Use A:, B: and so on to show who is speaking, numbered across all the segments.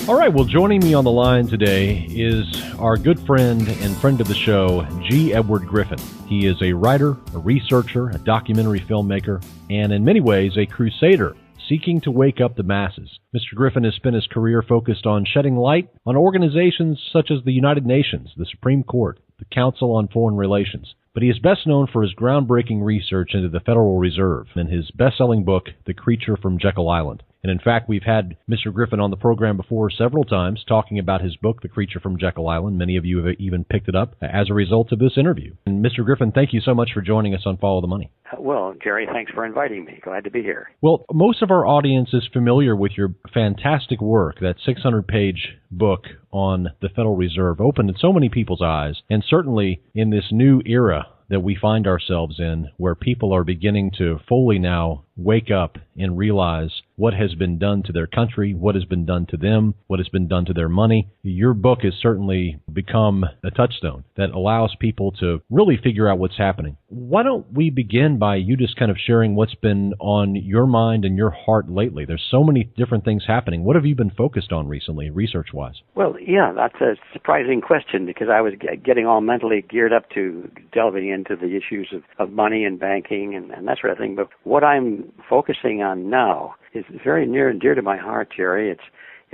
A: All right, well, joining me on the line today is our good friend and friend of the show, G. Edward Griffin. He is a writer, a researcher, a documentary filmmaker, and in many ways a crusader seeking to wake up the masses. Mr. Griffin has spent his career focused on shedding light on organizations such as the United Nations, the Supreme Court, the Council on Foreign Relations. But he is best known for his groundbreaking research into the Federal Reserve and his best-selling book, The Creature from Jekyll Island. And in fact, we've had Mr. Griffin on the program before several times talking about his book, The Creature from Jekyll Island. Many of you have even picked it up as a result of this interview. And Mr. Griffin, thank you so much for joining us on Follow the Money.
B: Well, Jerry, thanks for inviting me. Glad to be here.
A: Well, most of our audience is familiar with your fantastic work. That 600-page book on the Federal Reserve opened so many people's eyes, and certainly in this new era that we find ourselves in, where people are beginning to fully now wake up and realize what has been done to their country, what has been done to them, what has been done to their money. Your book has certainly become a touchstone that allows people to really figure out what's happening. Why don't we begin by you just kind of sharing what's been on your mind and your heart lately? There's so many different things happening. What have you been focused on recently, research-wise?
B: Well, yeah, that's a surprising question because I was getting all mentally geared up to delving into the issues of money and banking and that sort of thing. But what I'm focusing on now is very near and dear to my heart, Jerry. It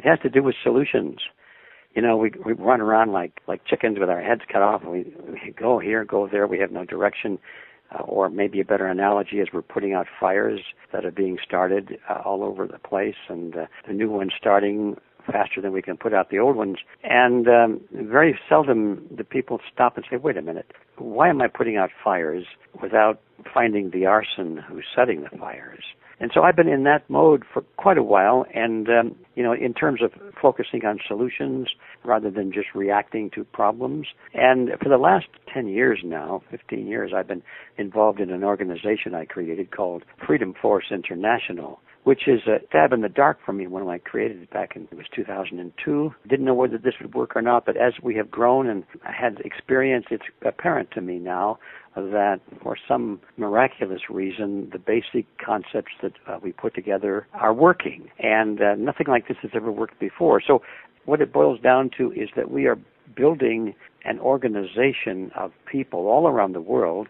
B: has to do with solutions. You know, we run around like chickens with our heads cut off. We go here, go there. We have no direction. Or maybe a better analogy is we're putting out fires that are being started all over the place, and the new ones starting faster than we can put out the old ones. And very seldom do people stop and say, wait a minute, why am I putting out fires without finding the arson who's setting the fires? And so I've been in that mode for quite a while, and, in terms of focusing on solutions rather than just reacting to problems. And for the last 10 years now, 15 years, I've been involved in an organization I created called Freedom Force International, which is a dab in the dark for me when I created it back in, it was 2002. Didn't know whether this would work or not, but as we have grown and I had experience, it's apparent to me now that for some miraculous reason, the basic concepts that we put together are working. And nothing like this has ever worked before. So what it boils down to is that we are building an organization of people all around the world.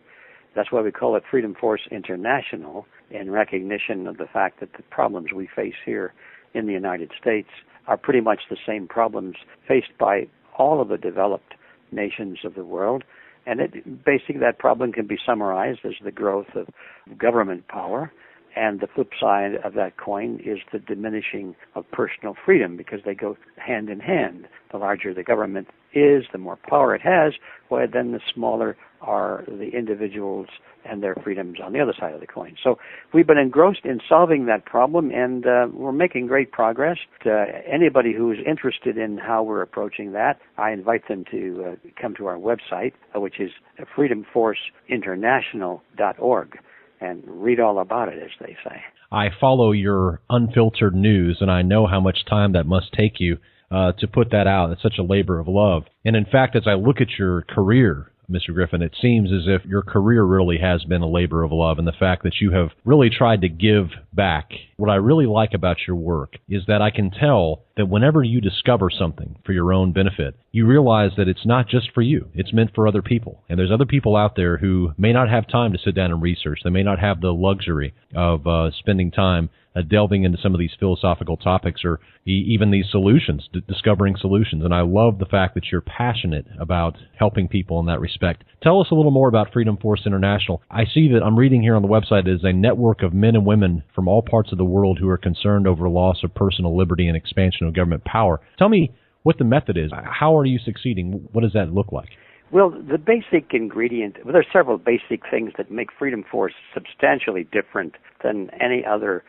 B: That's why we call it Freedom Force International, in recognition of the fact that the problems we face here in the United States are pretty much the same problems faced by all of the developed nations of the world. And basically that problem can be summarized as the growth of government power. And the flip side of that coin is the diminishing of personal freedom, because they go hand in hand. The larger the government is, the more power it has, well, then the smaller are the individuals and their freedoms on the other side of the coin. So we've been engrossed in solving that problem, and we're making great progress. Anybody who is interested in how we're approaching that, I invite them to come to our website, which is freedomforceinternational.org. and read all about it, as they say.
A: I follow your unfiltered news, and I know how much time that must take you to put that out. It's such a labor of love. And in fact, as I look at your career, Mr. Griffin, it seems as if your career really has been a labor of love, and the fact that you have really tried to give back. What I really like about your work is that I can tell that whenever you discover something for your own benefit, you realize that it's not just for you. It's meant for other people. And there's other people out there who may not have time to sit down and research. They may not have the luxury of spending time delving into some of these philosophical topics or even these solutions, discovering solutions. And I love the fact that you're passionate about helping people in that respect. Tell us a little more about Freedom Force International. I see that I'm reading here on the website is a network of men and women from all parts of the world who are concerned over loss of personal liberty and expansion of government power. Tell me what the method is. How are you succeeding? What does that look like?
B: Well, the basic ingredient, there are several basic things that make Freedom Force substantially different than any other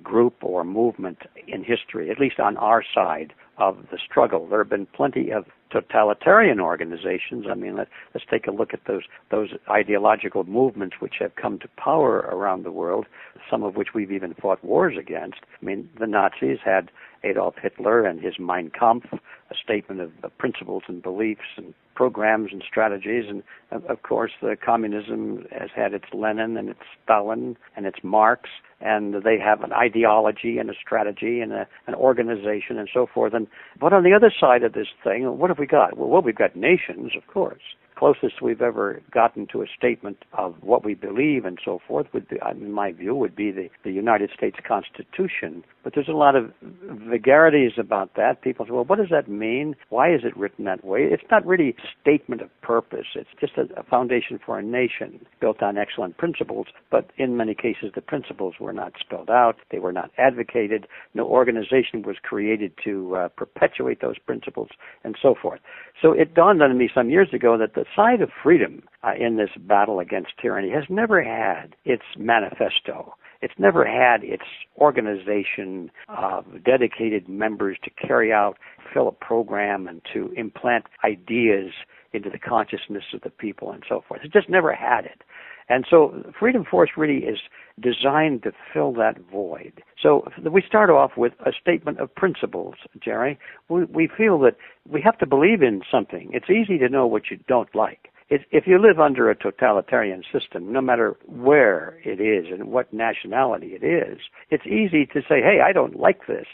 B: group or movement in history, at least on our side of the struggle. There have been plenty of totalitarian organizations. I mean, let's take a look at those ideological movements which have come to power around the world, some of which we've even fought wars against. I mean, the Nazis had Adolf Hitler and his Mein Kampf, a statement of principles and beliefs and programs and strategies. And, of course, communism has had its Lenin and its Stalin and its Marx, and they have an ideology and a strategy and an organization and so forth. And But on the other side of this thing, what have we got? Well, we've got nations, of course. Closest we've ever gotten to a statement of what we believe and so forth would be, in my view, would be the United States Constitution. But there's a lot of vagaries about that. People say, well, what does that mean? Why is it written that way? It's not really a statement of purpose. It's just a foundation for a nation built on excellent principles. But in many cases, the principles were not spelled out. They were not advocated. No organization was created to perpetuate those principles and so forth. So it dawned on me some years ago that the side of freedom in this battle against tyranny has never had its manifesto. It's never had its organization of dedicated members to carry out, fill a program, and to implant ideas into the consciousness of the people and so forth. It just never had it. And so Freedom Force really is designed to fill that void. So we start off with a statement of principles, Jerry. We feel that we have to believe in something. It's easy to know what you don't like. If you live under a totalitarian system, no matter where it is and what nationality it is, it's easy to say, hey, I don't like this.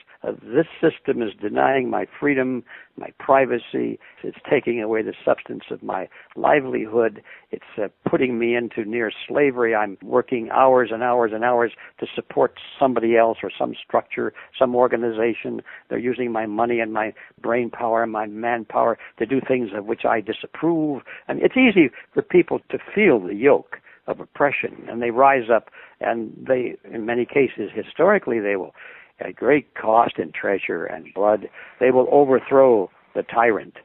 B: This system is denying my freedom, my privacy. It's taking away the substance of my livelihood. It's putting me into near slavery. I'm working hours and hours and hours to support somebody else or some structure, some organization. They're using my money and my brain power and my manpower to do things of which I disapprove. And it's easy for people to feel the yoke of oppression, and they rise up, and they, in many cases, historically, they will, at great cost and treasure and blood, they will overthrow the tyrant.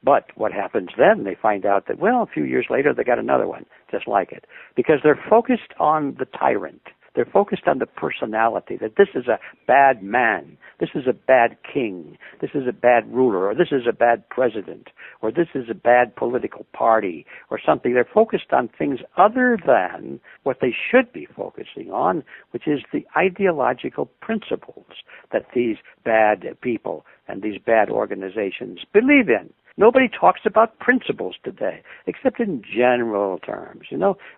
B: But what happens then? They find out that, well, a few years later, they got another one just like it, because they're focused on the tyrant. They're focused on the personality, that this is a bad man, this is a bad king, this is a bad ruler, or this is a bad president, or this is a bad political party, or something. They're focused on things other than what they should be focusing on, which is the ideological principles that these bad people and these bad organizations believe in. Nobody talks about principles today, except in general terms,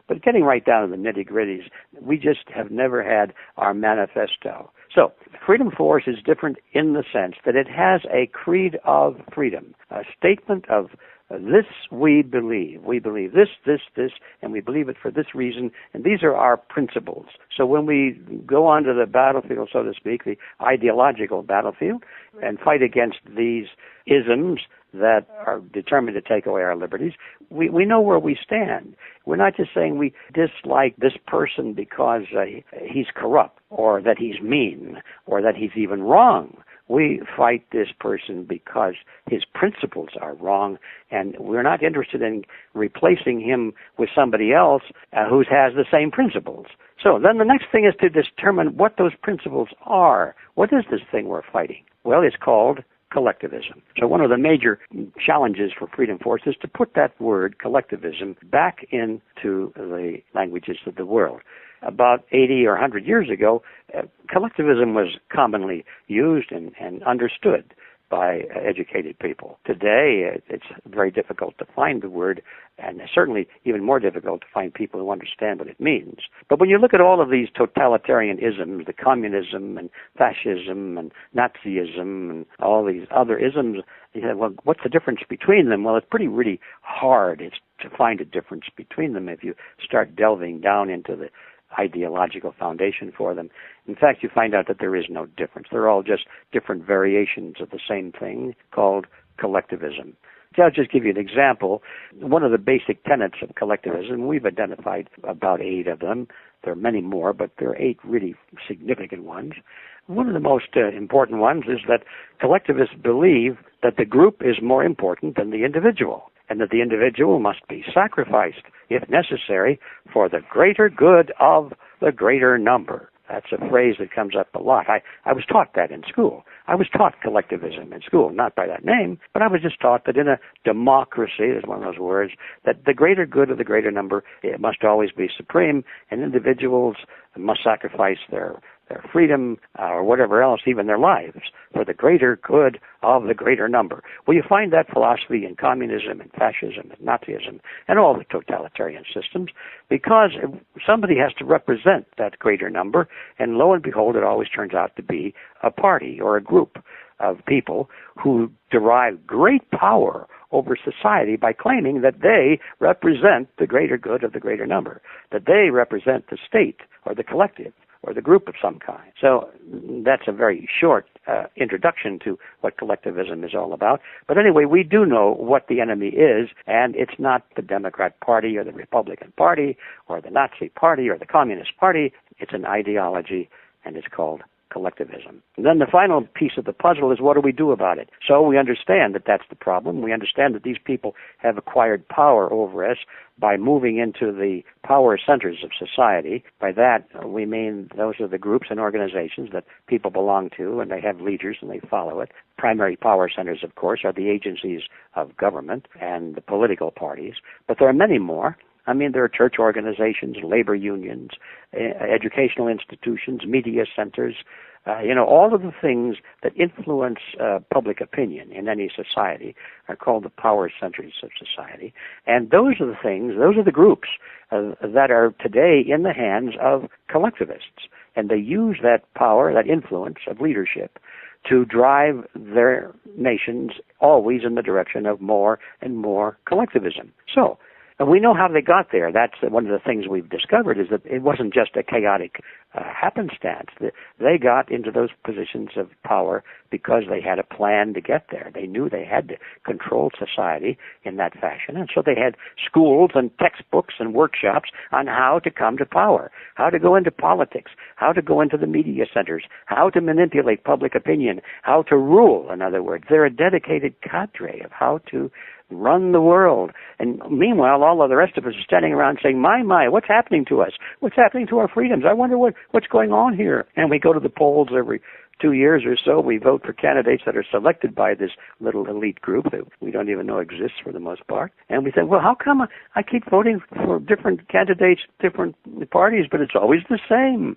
B: But getting right down to the nitty-gritties, we just have never had our manifesto. So, Freedom Force is different in the sense that it has a creed of freedom, a statement of this we believe. We believe this, and we believe it for this reason, and these are our principles. So when we go onto the battlefield, so to speak, the ideological battlefield, and fight against these isms that are determined to take away our liberties, we know where we stand. We're not just saying we dislike this person because he's corrupt, or that he's mean, or that he's even wrong. We fight this person because his principles are wrong, and we're not interested in replacing him with somebody else who has the same principles. So then the next thing is to determine what those principles are. What is this thing we're fighting? Well, it's called collectivism. So one of the major challenges for Freedom Force is to put that word, collectivism, back into the languages of the world. About 80 or 100 years ago, collectivism was commonly used and understood by educated people. Today, it's very difficult to find the word, and certainly even more difficult to find people who understand what it means. But when you look at all of these totalitarian isms, the communism and fascism and Nazism and all these other isms, you say, well, what's the difference between them? Well, it's really hard to find a difference between them if you start delving down into the ideological foundation for them. In fact, you find out that there is no difference. They're all just different variations of the same thing called collectivism. I'll just give you an example. One of the basic tenets of collectivism, we've identified about 8 of them. There are many more, but there are 8 really significant ones. One of the most important ones is that collectivists believe that the group is more important than the individual, and that the individual must be sacrificed, if necessary, for the greater good of the greater number. That's a phrase that comes up a lot. I was taught that in school. I was taught collectivism in school, not by that name, but I was just taught that in a democracy, is one of those words, that the greater good of the greater number, it must always be supreme, and individuals must sacrifice their freedom or whatever else, even their lives, for the greater good of the greater number. Well, you find that philosophy in communism and fascism and Nazism and all the totalitarian systems, because somebody has to represent that greater number, and lo and behold, it always turns out to be a party or a group. of people who derive great power over society by claiming that they represent the greater good of the greater number, that they represent the state or the collective or the group of some kind. So that's a very short introduction to what collectivism is all about. But anyway, we do know what the enemy is, and it's not the Democrat Party or the Republican Party or the Nazi Party or the Communist Party. It's an ideology, and it's called collectivism. And then the final piece of the puzzle is, what do we do about it? So we understand that that's the problem. We understand that these people have acquired power over us by moving into the power centers of society. By that, we mean those are the groups and organizations that people belong to, and they have leaders and they follow it. Primary power centers, of course, are the agencies of government and the political parties, but there are many more. I mean, there are church organizations, labor unions, educational institutions, media centers, all of the things that influence public opinion in any society are called the power centers of society. And those are the things, those are the groups that are today in the hands of collectivists. And they use that power, that influence of leadership to drive their nations always in the direction of more and more collectivism. So, and we know how they got there. That's one of the things we've discovered, is that it wasn't just a chaotic happenstance. They got into those positions of power because they had a plan to get there. They knew they had to control society in that fashion. And so they had schools and textbooks and workshops on how to come to power, how to go into politics, how to go into the media centers, how to manipulate public opinion, how to rule, in other words. They're a dedicated cadre of how to run the world. And meanwhile, all of the rest of us are standing around saying, my, what's happening to us? What's happening to our freedoms? I wonder what's going on here. And we go to the polls every 2 years or so. We vote for candidates that are selected by this little elite group that we don't even know exists for the most part. And we say, well, how come I keep voting for different candidates, different parties, but it's always the same?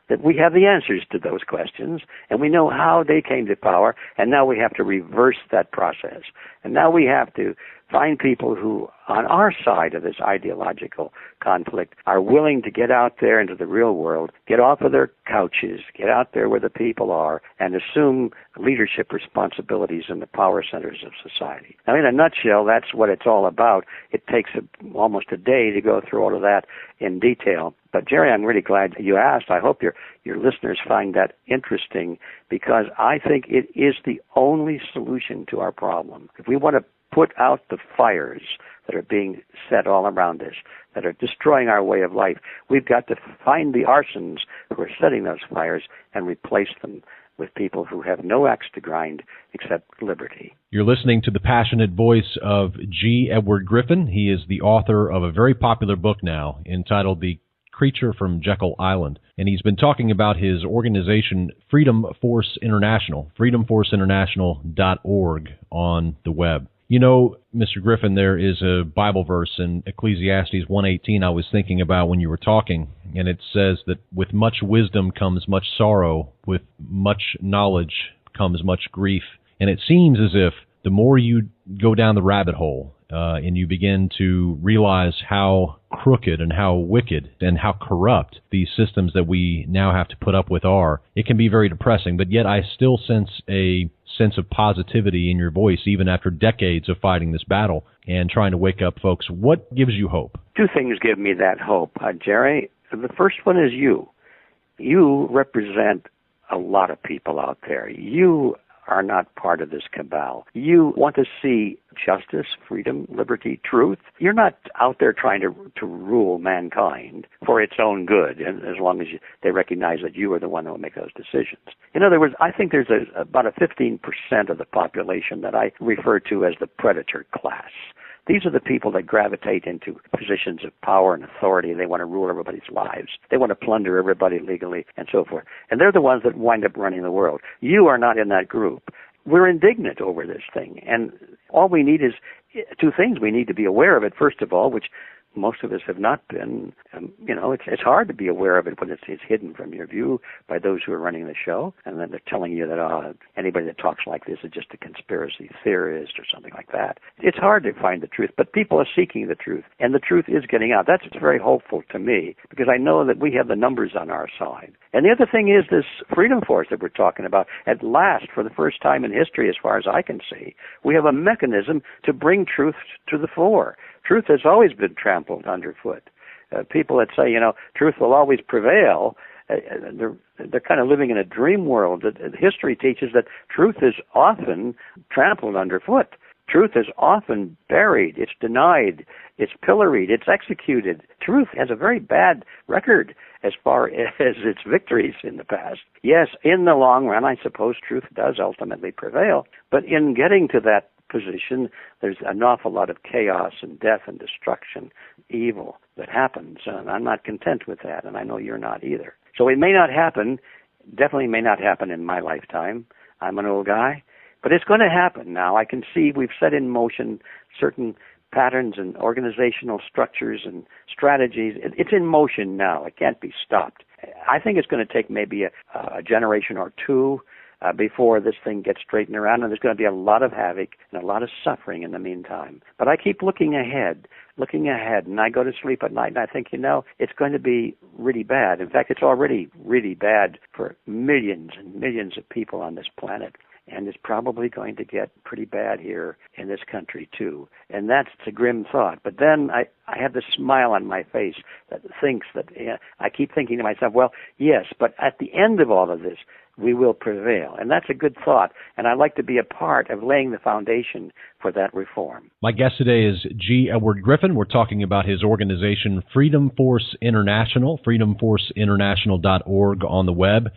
B: That we have the answers to those questions, and we know how they came to power, and now we have to reverse that process. And now we have to find people who, on our side of this ideological conflict, are willing to get out there into the real world, get off of their couches, get out there where the people are, and assume leadership responsibilities in the power centers of society. Now, in a nutshell, that's what it's all about. It takes almost a day to go through all of that in detail. But, Jerry, I'm really glad you asked. I hope your listeners find that interesting, because I think it is the only solution to our problem. If we want to put out the fires that are being set all around us, that are destroying our way of life, we've got to find the arsons who are setting those fires and replace them with people who have no axe to grind except liberty.
A: You're listening to the passionate voice of G. Edward Griffin. He is the author of a very popular book now entitled The Creature from Jekyll Island. And he's been talking about his organization, Freedom Force International, freedomforceinternational.org on the web. Mr. Griffin, there is a Bible verse in Ecclesiastes 1:18 I was thinking about when you were talking, and it says that with much wisdom comes much sorrow, with much knowledge comes much grief. And it seems as if the more you go down the rabbit hole and you begin to realize how crooked and how wicked and how corrupt these systems that we now have to put up with are, it can be very depressing. But yet I still sense a sense of positivity in your voice, even after decades of fighting this battle and trying to wake up folks. What gives you hope?
B: Two things give me that hope, Jerry. The first one is you. You represent a lot of people out there. You are not part of this cabal. You want to see justice, freedom, liberty, truth. You're not out there trying to rule mankind for its own good, and as long as they recognize that you are the one who will make those decisions. In other words, I think there's about a 15% of the population that I refer to as the predator class. These are the people that gravitate into positions of power and authority. They want to rule everybody's lives. They want to plunder everybody legally and so forth. And they're the ones that wind up running the world. You are not in that group. We're indignant over this thing. And all we need is two things. We need to be aware of it, first of all, which most of us have not been. It's hard to be aware of it when it's hidden from your view by those who are running the show, and then they're telling you that anybody that talks like this is just a conspiracy theorist or something like that. It's hard to find the truth, but people are seeking the truth, and the truth is getting out. That's very hopeful to me, because I know that we have the numbers on our side. And the other thing is this Freedom Force that we're talking about. At last, for the first time in history, as far as I can see, we have a mechanism to bring truth to the fore. Truth has always been trampled underfoot. People that say, truth will always prevail, they're kind of living in a dream world. History teaches that truth is often trampled underfoot. Truth is often buried, it's denied, it's pilloried, it's executed. Truth has a very bad record as far as its victories in the past. Yes, in the long run, I suppose truth does ultimately prevail, but in getting to that position, there's an awful lot of chaos and death and destruction, evil that happens, and I'm not content with that, and I know you're not either. So it may not happen, definitely may not happen in my lifetime. I'm an old guy. But it's going to happen now. I can see we've set in motion certain patterns and organizational structures and strategies. It's in motion now. It can't be stopped. I think it's going to take maybe a generation or two before this thing gets straightened around, and there's going to be a lot of havoc and a lot of suffering in the meantime. But I keep looking ahead, and I go to sleep at night, and I think, it's going to be really bad. In fact, it's already really bad for millions and millions of people on this planet. And it's probably going to get pretty bad here in this country, too. And that's a grim thought. But then I have this smile on my face that thinks that I keep thinking to myself, well, yes, but at the end of all of this, we will prevail. And that's a good thought. And I'd like to be a part of laying the foundation for that reform.
A: My guest today is G. Edward Griffin. We're talking about his organization, Freedom Force International, freedomforceinternational.org on the web.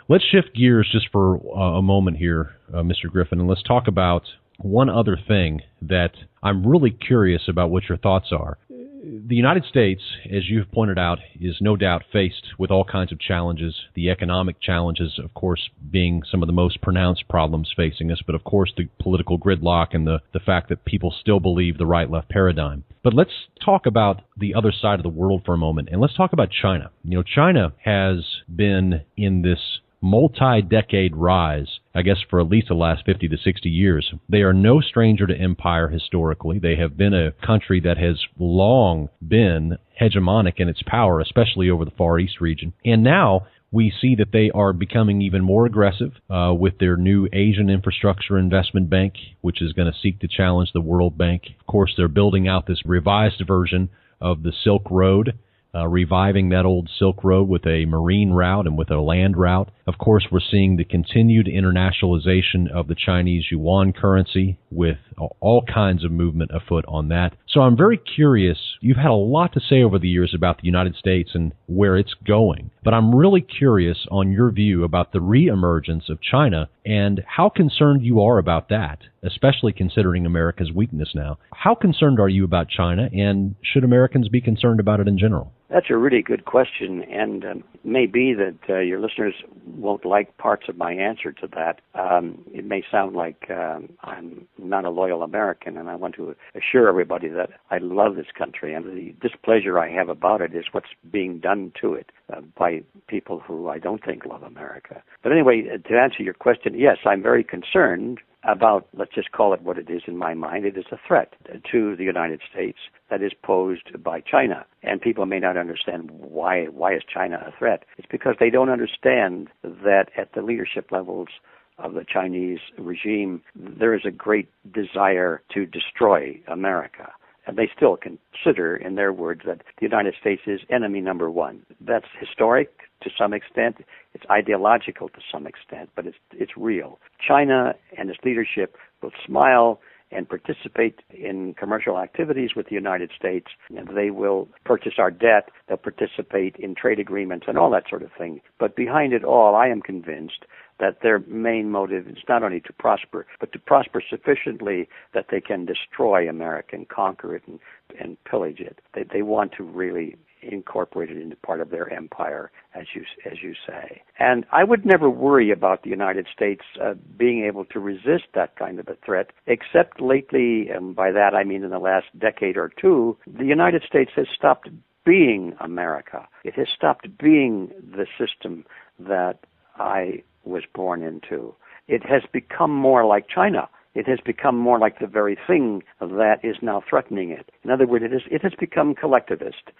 A: Let's shift gears just for a moment here, Mr. Griffin, and let's talk about one other thing that I'm really curious about what your thoughts are. The United States, as you've pointed out, is no doubt faced with all kinds of challenges, the economic challenges, of course, being some of the most pronounced problems facing us, but of course the political gridlock and the fact that people still believe the right-left paradigm. But let's talk about the other side of the world for a moment, and let's talk about China. China has been in this multi-decade rise, I guess, for at least the last 50 to 60 years. They are no stranger to empire historically. They have been a country that has long been hegemonic in its power, especially over the Far East region. And now we see that they are becoming even more aggressive with their new Asian Infrastructure Investment Bank, which is going to seek to challenge the World Bank. Of course, they're building out this revised version of the Silk Road, reviving that old Silk Road with a marine route and with a land route. Of course, we're seeing the continued internationalization of the Chinese yuan currency with all kinds of movement afoot on that. So I'm very curious. You've had a lot to say over the years about the United States and where it's going, but I'm really curious on your view about the reemergence of China and how concerned you are about that, especially considering America's weakness now. How concerned are you about China, and should Americans be concerned about it in general?
B: That's a really good question, and it may be that your listeners won't like parts of my answer to that. It may sound like I'm not a loyal American, and I want to assure everybody that I love this country, and the displeasure I have about it is what's being done to it by people who I don't think love America. But anyway, to answer your question, yes, I'm very concerned about, let's just call it what it is in my mind. It is a threat to the United States that is posed by China. And people may not understand why is China a threat. It's because they don't understand that at the leadership levels of the Chinese regime, there is a great desire to destroy America. And they still consider, in their words, that the United States is enemy number one. That's historic to some extent. It's ideological to some extent, but it's real. China and its leadership will smile and participate in commercial activities with the United States, and they will purchase our debt. They'll participate in trade agreements and all that sort of thing. But behind it all, I am convinced that their main motive is not only to prosper, but to prosper sufficiently that they can destroy America and conquer it and pillage it. They want to really incorporated into part of their empire, as you say. And I would never worry about the United States being able to resist that kind of a threat, except lately, and by that I mean in the last decade or two, the United States has stopped being America. It has stopped being the system that I was born into. It has become more like China. It has become more like the very thing that is now threatening it. In other words, it has become collectivist.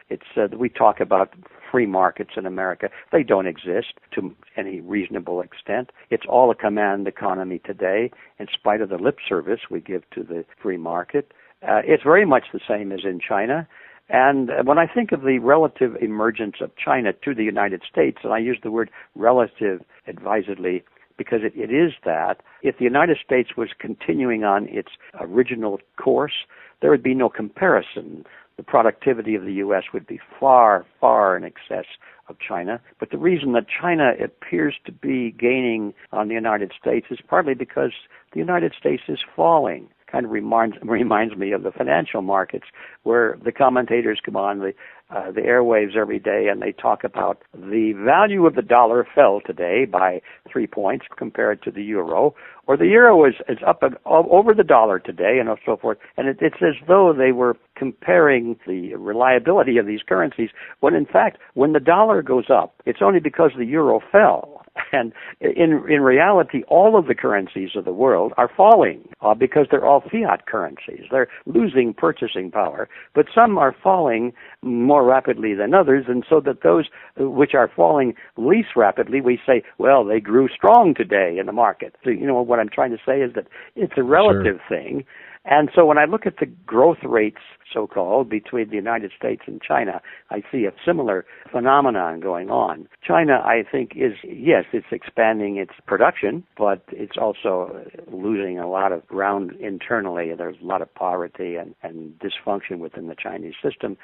B: We talk about free markets in America. They don't exist to any reasonable extent. It's all a command economy today, in spite of the lip service we give to the free market. It's very much the same as in China. And when I think of the relative emergence of China to the United States, and I use the word relative advisedly, because it is that, if the United States was continuing on its original course, there would be no comparison. The productivity of the U.S. would be far, far in excess of China. But the reason that China appears to be gaining on the United States is partly because the United States is falling. Kind of reminds me of the financial markets, where the commentators come on the airwaves every day and they talk about the value of the dollar fell today by 3 points compared to the euro, or the euro is up over the dollar today, and so forth. And it's as though they were comparing the reliability of these currencies, when in fact, when the dollar goes up, it's only because the euro fell. And in reality, all of the currencies of the world are falling because they're all fiat currencies. They're losing purchasing power, but some are falling more rapidly than others, and so that those which are falling least rapidly, we say, well, they grew strong today in the market. So, what I'm trying to say is that it's a relative thing. And so when I look at the growth rates, so-called, between the United States and China, I see a similar phenomenon going on. China, I think, it's expanding its production, but it's also losing a lot of ground internally. There's a lot of poverty and dysfunction within the Chinese system.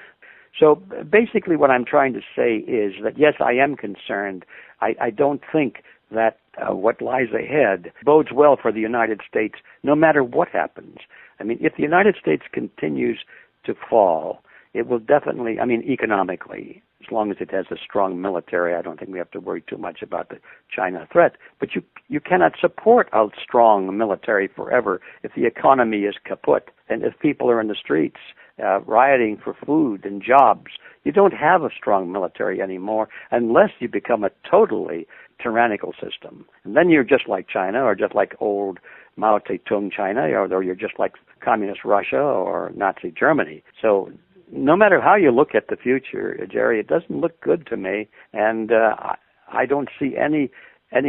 B: So basically what I'm trying to say is that, yes, I am concerned. I don't think that what lies ahead bodes well for the United States, no matter what happens. I mean, if the United States continues to fall, it will definitely, economically, as long as it has a strong military, I don't think we have to worry too much about the China threat. But you cannot support a strong military forever if the economy is kaput and if people are in the streets rioting for food and jobs. You don't have a strong military anymore unless you become a totally tyrannical system. And then you're just like China, or just like old Mao Zedong China, or you're just like communist Russia or Nazi Germany. So no matter how you look at the future, Jerry, it doesn't look good to me, and I don't see any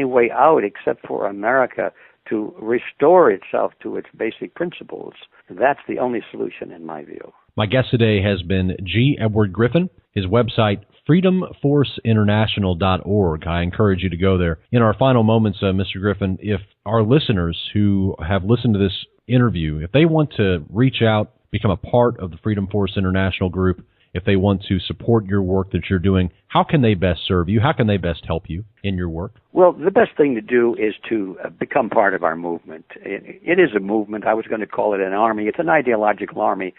B: way out except for America to restore itself to its basic principles. That's the only solution in my view.
A: My guest today has been G. Edward Griffin. His website, freedomforceinternational.org. I encourage you to go there. In our final moments, Mr. Griffin, if our listeners who have listened to this interview, if they want to reach out, become a part of the Freedom Force International group, if they want to support your work that you're doing, how can they best serve you? How can they best help you in your work?
B: Well, the best thing to do is to become part of our movement. It is a movement. I was going to call it an army. It's an ideological army,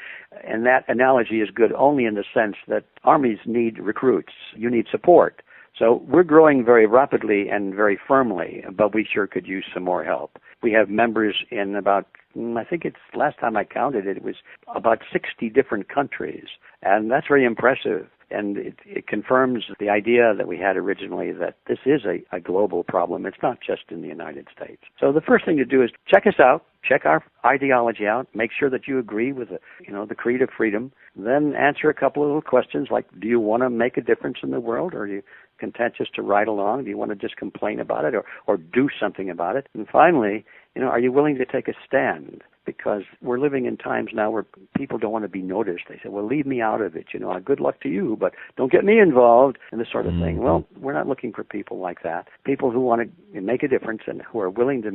B: and that analogy is good only in the sense that armies need recruits. You need support. So we're growing very rapidly and very firmly, but we sure could use some more help. We have members in about, I think it's last time I counted it was about 60 different countries, and that's very impressive. And it confirms the idea that we had originally that this is a global problem. It's not just in the United States. So the first thing to do is check us out, check our ideology out, make sure that you agree with the creed of freedom, then answer a couple of little questions like, do you want to make a difference in the world, or are you content just to ride along? Do you want to just complain about it or do something about it? And finally, are you willing to take a stand? Because we're living in times now where people don't want to be noticed. They say, well, leave me out of it. Good luck to you, but don't get me involved, and this sort of thing. Well, we're not looking for people like that. People who want to make a difference and who are willing to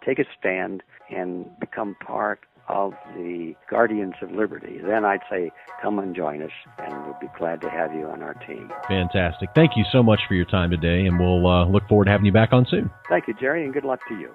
B: take a stand and become part of the Guardians of Liberty. Then I'd say, come and join us, and we'll be glad to have you on our team.
A: Fantastic. Thank you so much for your time today, and we'll look forward to having you back on soon.
B: Thank you, Jerry, and good luck to you.